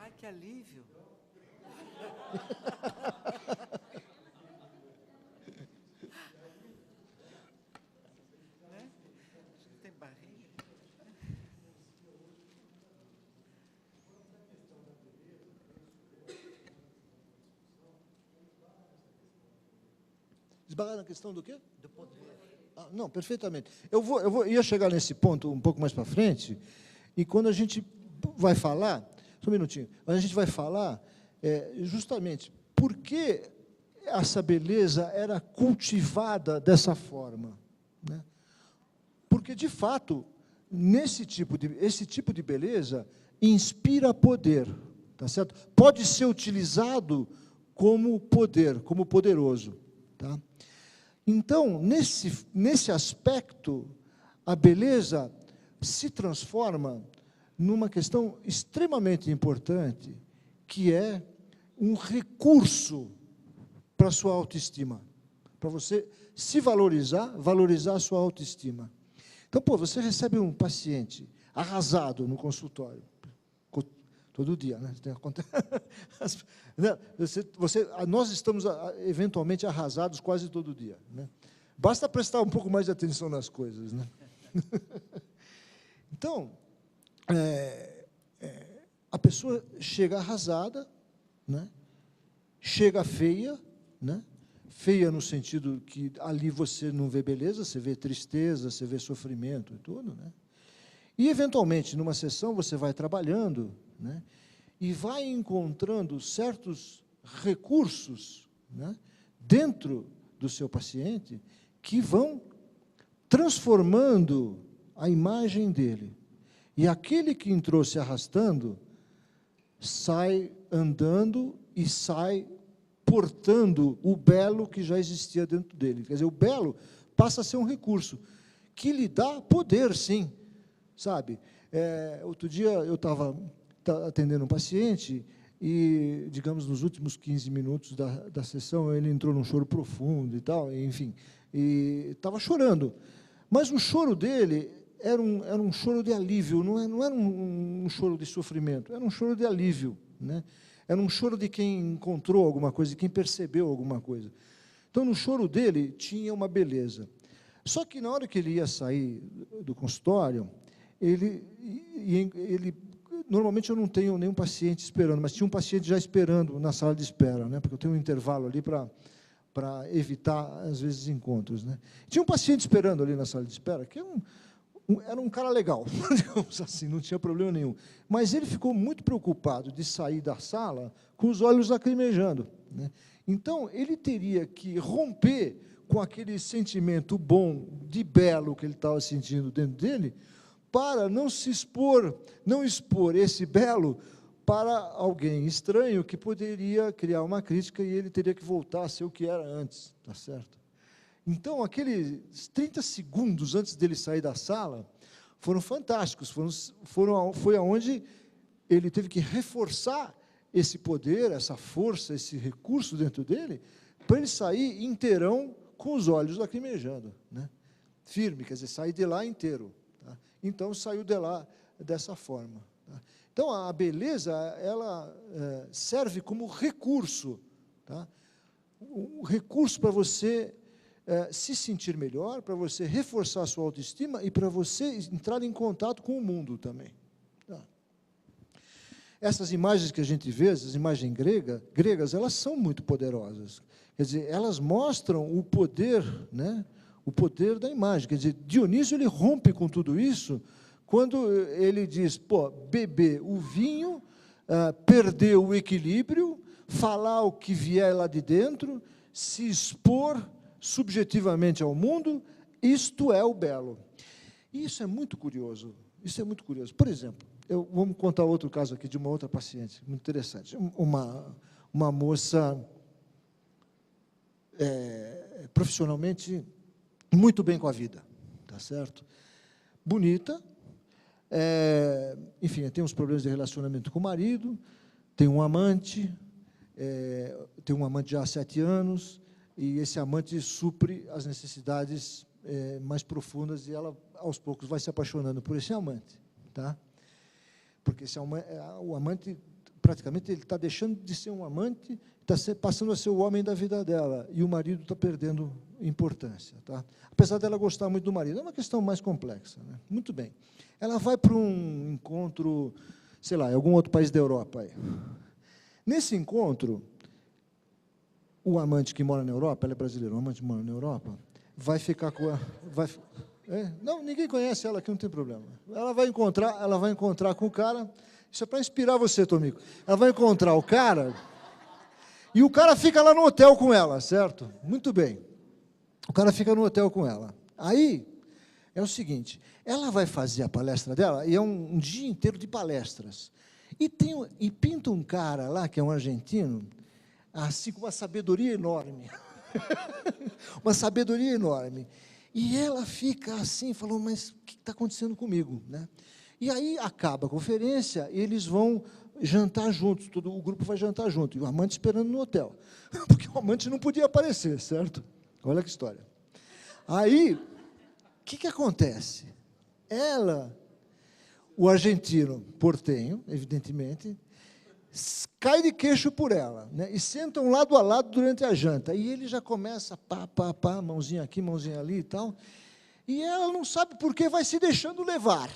Ai, que alívio. Esbarrar na questão do quê? Do poder. Não, perfeitamente. Eu ia chegar nesse ponto um pouco mais para frente, e quando a gente vai falar, só um minutinho, a gente vai falar justamente por que essa beleza era cultivada dessa forma, né? Porque, de fato, esse tipo de beleza inspira poder, tá certo? Pode ser utilizado como poder, como poderoso, tá? Então, nesse aspecto, a beleza se transforma numa questão extremamente importante, que é um recurso para a sua autoestima, para você se valorizar a sua autoestima. Então, você recebe um paciente arrasado no consultório, todo dia, né? Nós estamos, eventualmente, arrasados quase todo dia, né? Basta prestar um pouco mais de atenção nas coisas, né? Então, a pessoa chega arrasada, né? Chega feia, né? Feia no sentido que ali você não vê beleza, você vê tristeza, você vê sofrimento e tudo, né? E, eventualmente, numa sessão, você vai trabalhando, né? E vai encontrando certos recursos, né, dentro do seu paciente que vão transformando a imagem dele. E aquele que entrou se arrastando sai andando e sai portando o belo que já existia dentro dele. Quer dizer, o belo passa a ser um recurso que lhe dá poder, sim, sabe? Outro dia eu estava atendendo um paciente e, digamos, nos últimos 15 minutos da sessão, ele entrou num choro profundo e tal, enfim, e estava chorando. Mas o choro dele era um choro de alívio, não era um choro de sofrimento, era um choro de alívio, né? Era um choro de quem encontrou alguma coisa, de quem percebeu alguma coisa. Então, no choro dele, tinha uma beleza. Só que, na hora que ele ia sair do consultório, ele normalmente eu não tenho nenhum paciente esperando, mas tinha um paciente já esperando na sala de espera, né? Porque eu tenho um intervalo ali para evitar, às vezes, encontros, né? Tinha um paciente esperando ali na sala de espera, que era um cara legal, digamos assim, não tinha problema nenhum. Mas ele ficou muito preocupado de sair da sala com os olhos lacrimejando, né? Então, ele teria que romper com aquele sentimento bom, de belo que ele estava sentindo dentro dele, para não expor esse belo para alguém estranho que poderia criar uma crítica e ele teria que voltar a ser o que era antes, tá certo? Então, aqueles 30 segundos antes dele sair da sala foram fantásticos, foi aonde ele teve que reforçar esse poder, essa força, esse recurso dentro dele, para ele sair inteirão com os olhos lacrimejando, né? Firme, quer dizer, sair de lá inteiro. Então, saiu de lá dessa forma. Tá? Então, a beleza, ela serve como recurso, tá? Um recurso para você se sentir melhor, para você reforçar a sua autoestima e para você entrar em contato com o mundo também. Tá? Essas imagens que a gente vê, as imagens gregas, elas são muito poderosas. Quer dizer, elas mostram o poder, né? O poder da imagem. Quer dizer, Dionísio ele rompe com tudo isso quando ele diz, beber o vinho, perder o equilíbrio, falar o que vier lá de dentro, se expor subjetivamente ao mundo, isto é o belo. E isso é muito curioso, Por exemplo, vamos contar outro caso aqui de uma outra paciente, muito interessante. Uma moça profissionalmente muito bem com a vida, tá certo? Bonita, enfim, tem uns problemas de relacionamento com o marido, tem um amante já há 7 anos, e esse amante supre as necessidades mais profundas, e ela, aos poucos, vai se apaixonando por esse amante, tá? Porque o amante, praticamente, ele está deixando de ser um amante, está passando a ser o homem da vida dela, e o marido está perdendo importância, tá? Apesar dela gostar muito do marido, é uma questão mais complexa, né? Muito bem. Ela vai para um encontro, sei lá, em algum outro país da Europa. Aí. Nesse encontro, o amante que mora na Europa, ela é brasileira, o amante que mora na Europa, vai ficar com a... Não, ninguém conhece ela aqui, não tem problema. Ela vai encontrar com o cara, isso é para inspirar você, Tomico. Ela vai encontrar o cara, e o cara fica lá no hotel com ela, certo? Muito bem. O cara fica no hotel com ela. Aí, é o seguinte, ela vai fazer a palestra dela, e é um dia inteiro de palestras. E pinta um cara lá, que é um argentino, assim, com uma sabedoria enorme. Uma sabedoria enorme. E ela fica assim, falou, mas o que está acontecendo comigo? Né? E aí acaba a conferência, eles vão jantar juntos, todo o grupo vai jantar junto, e o amante esperando no hotel, porque o amante não podia aparecer, certo? Olha que história. Aí, o que acontece? O argentino, portenho, evidentemente, cai de queixo por ela, né? E sentam lado a lado durante a janta, e ele já começa, pá, mãozinha aqui, mãozinha ali e tal, e ela não sabe por que vai se deixando levar.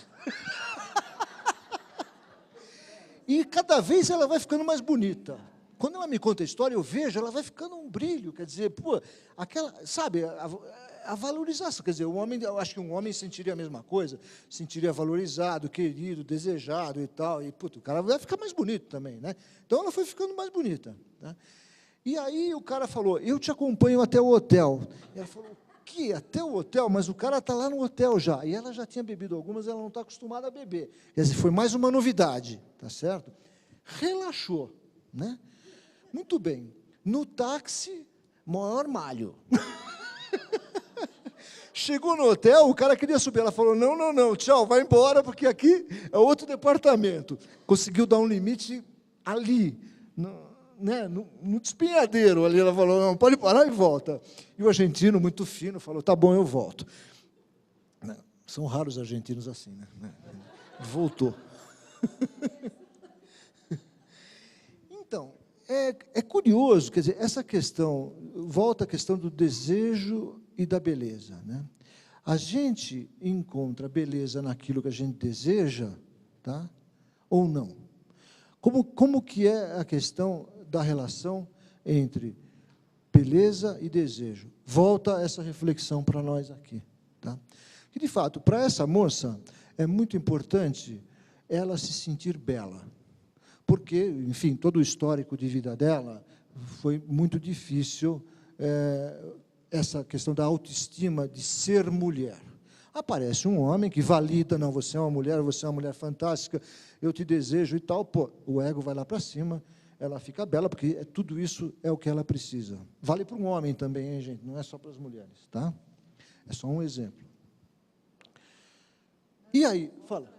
E cada vez ela vai ficando mais bonita. Quando ela me conta a história, eu vejo, ela vai ficando um brilho, quer dizer, sabe, a valorização, quer dizer, eu acho que um homem sentiria a mesma coisa, sentiria valorizado, querido, desejado e tal, e, o cara vai ficar mais bonito também, né? Então, ela foi ficando mais bonita, né? E aí, o cara falou, eu te acompanho até o hotel. E ela falou, que até o hotel? Mas o cara está lá no hotel já. E ela já tinha bebido algumas, ela não está acostumada a beber. Quer dizer, foi mais uma novidade, tá certo? Relaxou, né? Muito bem. No táxi, maior malho. Chegou no hotel, o cara queria subir. Ela falou, não, tchau, vai embora, porque aqui é outro departamento. Conseguiu dar um limite ali, no despenhadeiro ali. Ela falou, não, pode parar e volta. E o argentino, muito fino, falou, tá bom, eu volto. São raros os argentinos assim, né? Voltou. Então, é curioso, quer dizer, essa questão, volta à questão do desejo e da beleza, né? A gente encontra beleza naquilo que a gente deseja, tá? Ou não? Como que é a questão da relação entre beleza e desejo? Volta essa reflexão para nós aqui, tá? Que, de fato, para essa moça, é muito importante ela se sentir bela, porque, enfim, todo o histórico de vida dela foi muito difícil, essa questão da autoestima de ser mulher. Aparece um homem que valida, não, você é uma mulher fantástica, eu te desejo e tal, o ego vai lá para cima, ela fica bela, porque tudo isso é o que ela precisa. Vale para um homem também, hein, gente? Não é só para as mulheres, tá? É só um exemplo. E aí, fala.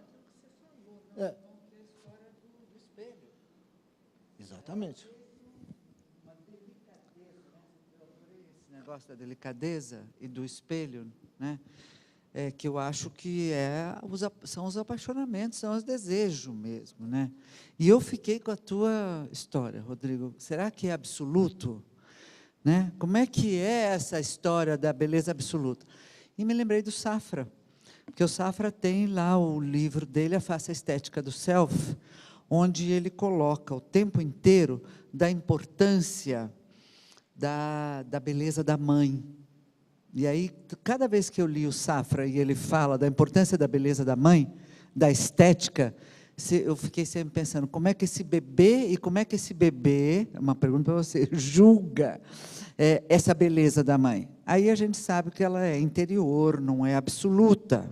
Exatamente. Esse negócio da delicadeza e do espelho, né? Que eu acho que são os apaixonamentos, são os desejos mesmo, né? E eu fiquei com a tua história, Rodrigo. Será que é absoluto? Né? Como é que é essa história da beleza absoluta? E me lembrei do Safra, porque o Safra tem lá o livro dele, A Face Estética do Self, onde ele coloca o tempo inteiro da importância da beleza da mãe. E aí, cada vez que eu li o Safra e ele fala da importância da beleza da mãe, da estética, eu fiquei sempre pensando, como é que esse bebê, uma pergunta para você, julga essa beleza da mãe? Aí a gente sabe que ela é interior, não é absoluta.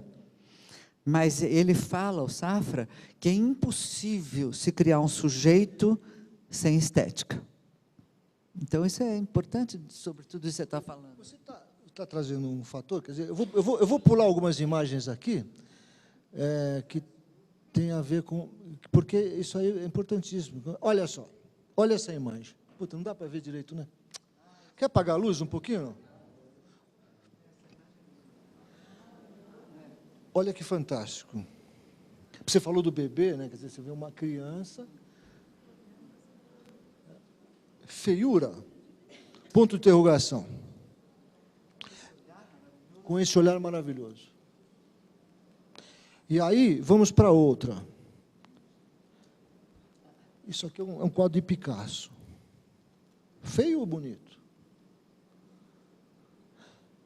Mas ele fala, o Safra, que é impossível se criar um sujeito sem estética. Então, isso é importante, sobre tudo isso que você está falando. Você está trazendo um fator, quer dizer, eu vou pular algumas imagens aqui, que tem a ver com... Porque isso aí é importantíssimo. Olha só, olha essa imagem. Puta, não dá para ver direito, né? Quer apagar a luz um pouquinho? Olha que fantástico. Você falou do bebê, né? Quer dizer, você vê uma criança, feiura, ponto de interrogação, com esse olhar maravilhoso. E aí, vamos para outra. Isso aqui é um quadro de Picasso. Feio ou bonito?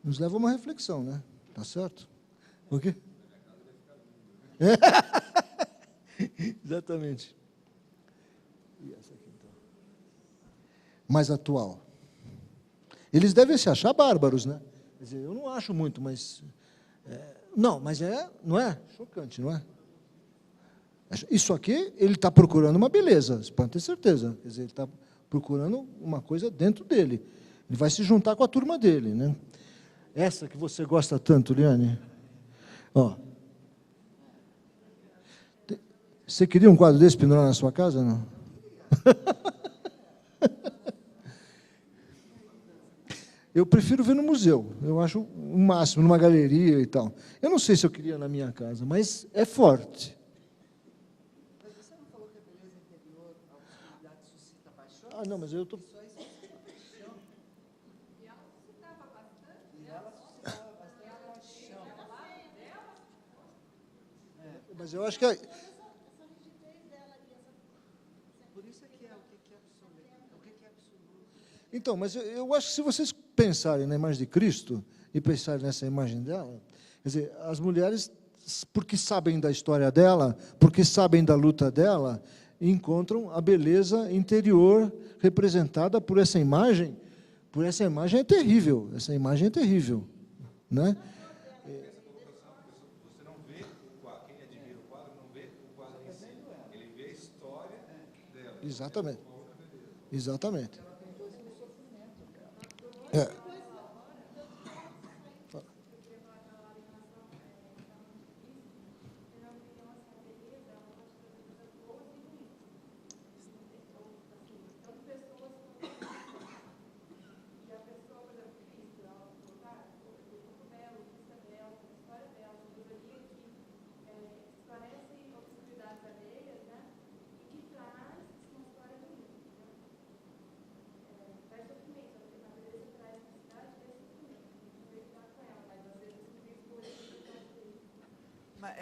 nos leva a uma reflexão, né? Tá certo? O quê? Exatamente. E essa aqui, então? Mais atual. Eles devem se achar bárbaros, né? Quer dizer, eu não acho muito, mas... não, mas não é? Chocante, não é? Isso aqui, ele está procurando uma beleza, você pode ter certeza. Quer dizer, ele está procurando uma coisa dentro dele. Ele vai se juntar com a turma dele, né? Essa que você gosta tanto, Liane. Ó. Você queria um quadro desse pendurar na sua casa, não? Eu prefiro ver no museu. Eu acho o máximo, numa galeria e tal. Eu não sei se eu queria na minha casa, mas é forte. Mas você não falou que a beleza interior, a obscuridade suscita paixão? Ah, não, mas eu estou... E ela suscitava bastante paixão. Mas eu acho que... Por isso é que é o que é absoluto. O que é absoluto. Então, mas eu acho que se vocês pensarem na imagem de Cristo e pensarem nessa imagem dela, quer dizer, as mulheres, porque sabem da história dela, porque sabem da luta dela, encontram a beleza interior representada por essa imagem. Por essa imagem é terrível. Essa imagem é terrível, né? Você não vê o quadro, quem admira o quadro não vê o quadro em si, ele vê a história dela. Exatamente. Exatamente.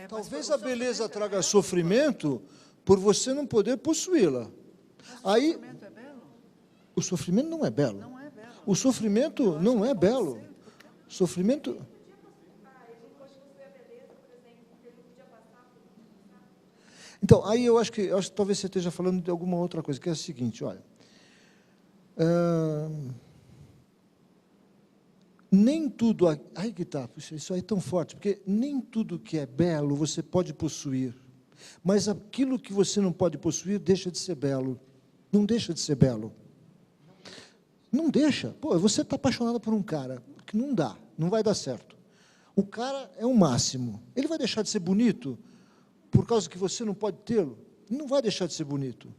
Talvez a beleza traga sofrimento por você não poder possuí-la. Aí, sofrimento é belo? o sofrimento não é belo. Não é belo. O sofrimento não é belo. O sofrimento... Então, aí eu acho que talvez você esteja falando de alguma outra coisa, que é a seguinte, olha. Nem tudo... Aí que está, isso aí é tão forte, porque nem tudo que é belo você pode possuir. Mas aquilo que você não pode possuir deixa de ser belo. Não deixa de ser belo. Não deixa. Pô, você está apaixonado por um cara, que não dá, não vai dar certo. O cara é o máximo. Ele vai deixar de ser bonito por causa que você não pode tê-lo? Não vai deixar de ser bonito.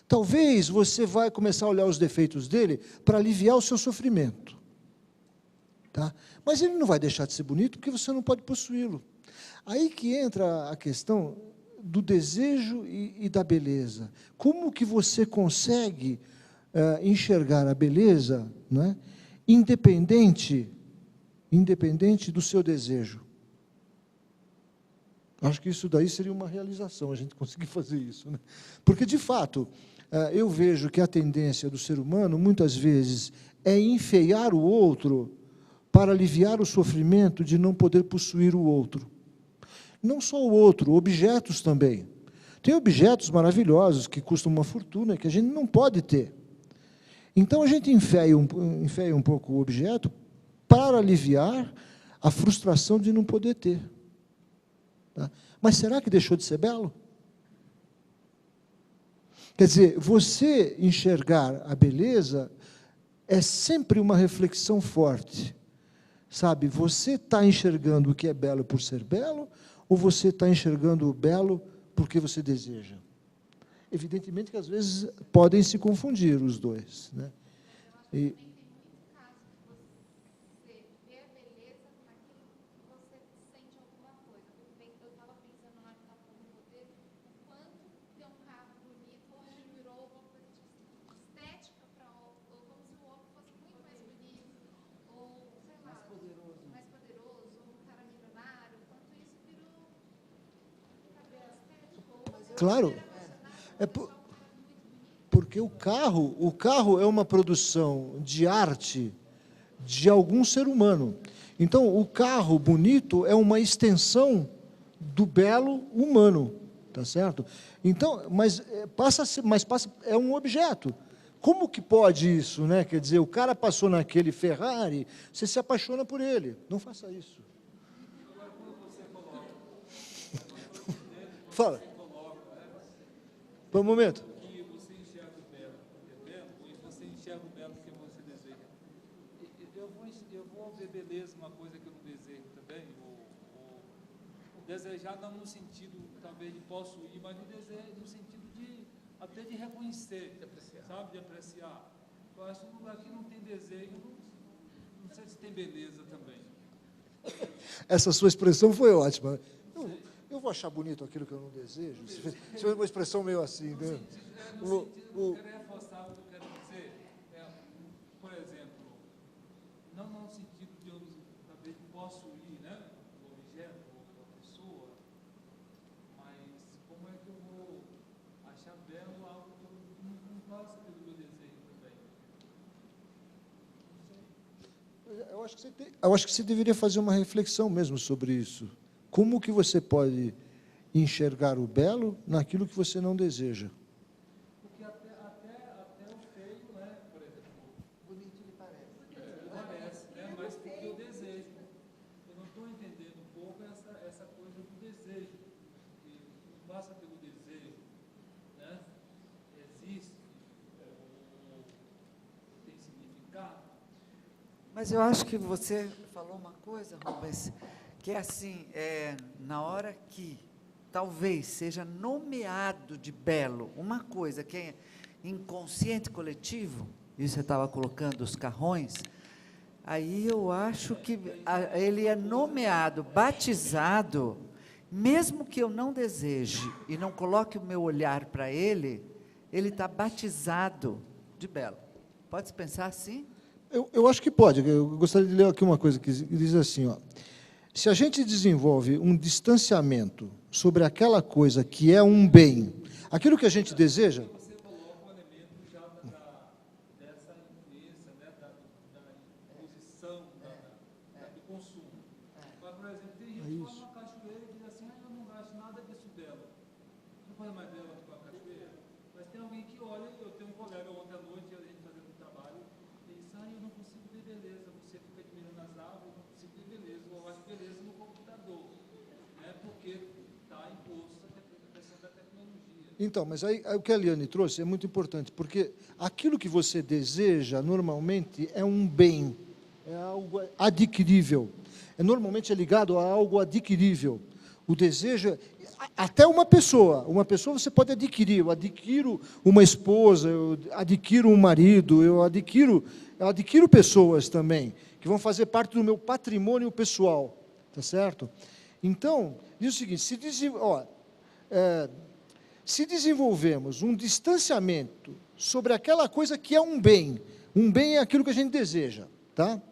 Talvez você vai começar a olhar os defeitos dele para aliviar o seu sofrimento. Tá? Mas ele não vai deixar de ser bonito porque você não pode possuí-lo. Aí que entra a questão do desejo e da beleza. Como que você consegue enxergar a beleza, né, independente do seu desejo? Acho que isso daí seria uma realização, a gente conseguir fazer isso, né? Porque, de fato, eu vejo que a tendência do ser humano, muitas vezes, é enfeiar o outro para aliviar o sofrimento de não poder possuir o outro. Não só o outro, objetos também. Tem objetos maravilhosos que custam uma fortuna, que a gente não pode ter. Então, a gente enfeia um pouco o objeto para aliviar a frustração de não poder ter. Tá? Mas será que deixou de ser belo? Quer dizer, você enxergar a beleza é sempre uma reflexão forte. Sabe, você está enxergando o que é belo por ser belo, ou você está enxergando o belo porque você deseja? Evidentemente que, às vezes, podem se confundir os dois, né? E... Claro, porque o carro é uma produção de arte de algum ser humano. Então, o carro bonito é uma extensão do belo humano, tá certo? Então, mas é um objeto. Como que pode isso, né? Quer dizer, o cara passou naquele Ferrari, você se apaixona por ele. Não faça isso. Fala. Por um momento. Que você enxerga o belo e você enxerga o belo que você deseja. Eu vou ver beleza, uma coisa que eu não desejo também, ou desejar não no sentido, talvez, de possuir, mas no desejo, no sentido de, até de reconhecer, de apreciar. Sabe, de apreciar. Eu acho que um lugar que não tem desejo, não sei se tem beleza também. Essa sua expressão foi ótima. Eu vou achar bonito aquilo que eu não desejo. Você fez uma expressão meio assim, né? Eu quero reforçar o que eu quero dizer. Por exemplo, não no sentido de eu talvez possuir, né, o objeto ou a pessoa, mas como é que eu vou achar belo algo que não passa pelo meu desejo também? Não sei. Eu acho que você deveria fazer uma reflexão mesmo sobre isso. Como que você pode enxergar o belo naquilo que você não deseja? Porque até o feio, né, por exemplo, bonito lhe parece. Parece, né, mas porque eu desejo. Eu não estou entendendo um pouco essa coisa do desejo, que não passa pelo desejo, né? Existe, tem significado. Mas eu acho que você falou uma coisa, Rubens, que é assim, na hora que talvez seja nomeado de belo uma coisa que é inconsciente coletivo, e você estava colocando os carrões, aí eu acho que ele é nomeado, batizado, mesmo que eu não deseje e não coloque o meu olhar para ele está batizado de belo. Pode-se pensar assim? Eu acho que pode. Eu gostaria de ler aqui uma coisa que diz assim, ó. Se a gente desenvolve um distanciamento sobre aquela coisa que é um bem, aquilo que a gente deseja... Você coloca um elemento já dessa influência, né, da imposição, do consumo. Mas, por exemplo, tem gente que vai numa cachoeira e diz assim, eu não acho nada disso belo. Não coisa mais bela do que uma cachoeira. Mas tem alguém que olha, eu tenho um colega ontem à noite, a gente fazendo um trabalho, ele disse, eu não consigo ver beleza, você fica admirando as árvores, eu não consigo ver beleza, eu acho beleza no computador, né, porque está imposto a questão da tecnologia. Então, mas aí o que a Eliane trouxe é muito importante, porque aquilo que você deseja, normalmente, é um bem, é algo adquirível. Normalmente é ligado a algo adquirível. O desejo, até uma pessoa você pode adquirir. Eu adquiro uma esposa, eu adquiro um marido, eu adquiro pessoas também, que vão fazer parte do meu patrimônio pessoal, tá certo? Então, diz o seguinte, se desenvolvemos um distanciamento sobre aquela coisa que é um bem é aquilo que a gente deseja, tá?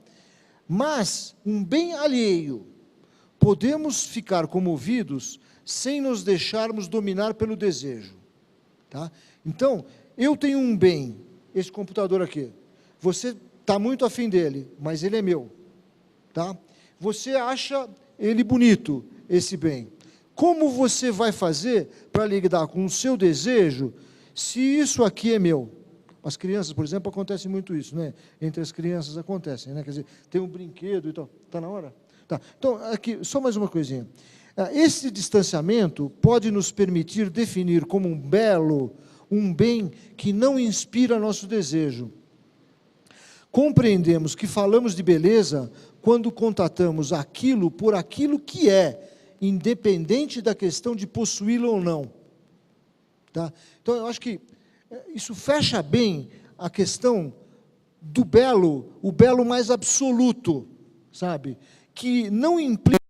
Mas um bem alheio, podemos ficar comovidos sem nos deixarmos dominar pelo desejo, tá? Então, eu tenho um bem, esse computador aqui, você está muito afim dele, mas ele é meu, tá? Você acha ele bonito, esse bem. Como você vai fazer para lidar com o seu desejo, se isso aqui é meu? As crianças, por exemplo, acontece muito isso, né? Entre as crianças acontece, né? Quer dizer, tem um brinquedo e tal. Está na hora? Tá. Então, aqui, só mais uma coisinha. Esse distanciamento pode nos permitir definir como um belo, um bem que não inspira nosso desejo. Compreendemos que falamos de beleza quando contatamos aquilo por aquilo que é, independente da questão de possuí-lo ou não. Tá? Então, eu acho que isso fecha bem a questão do belo, o belo mais absoluto, sabe? Que não implica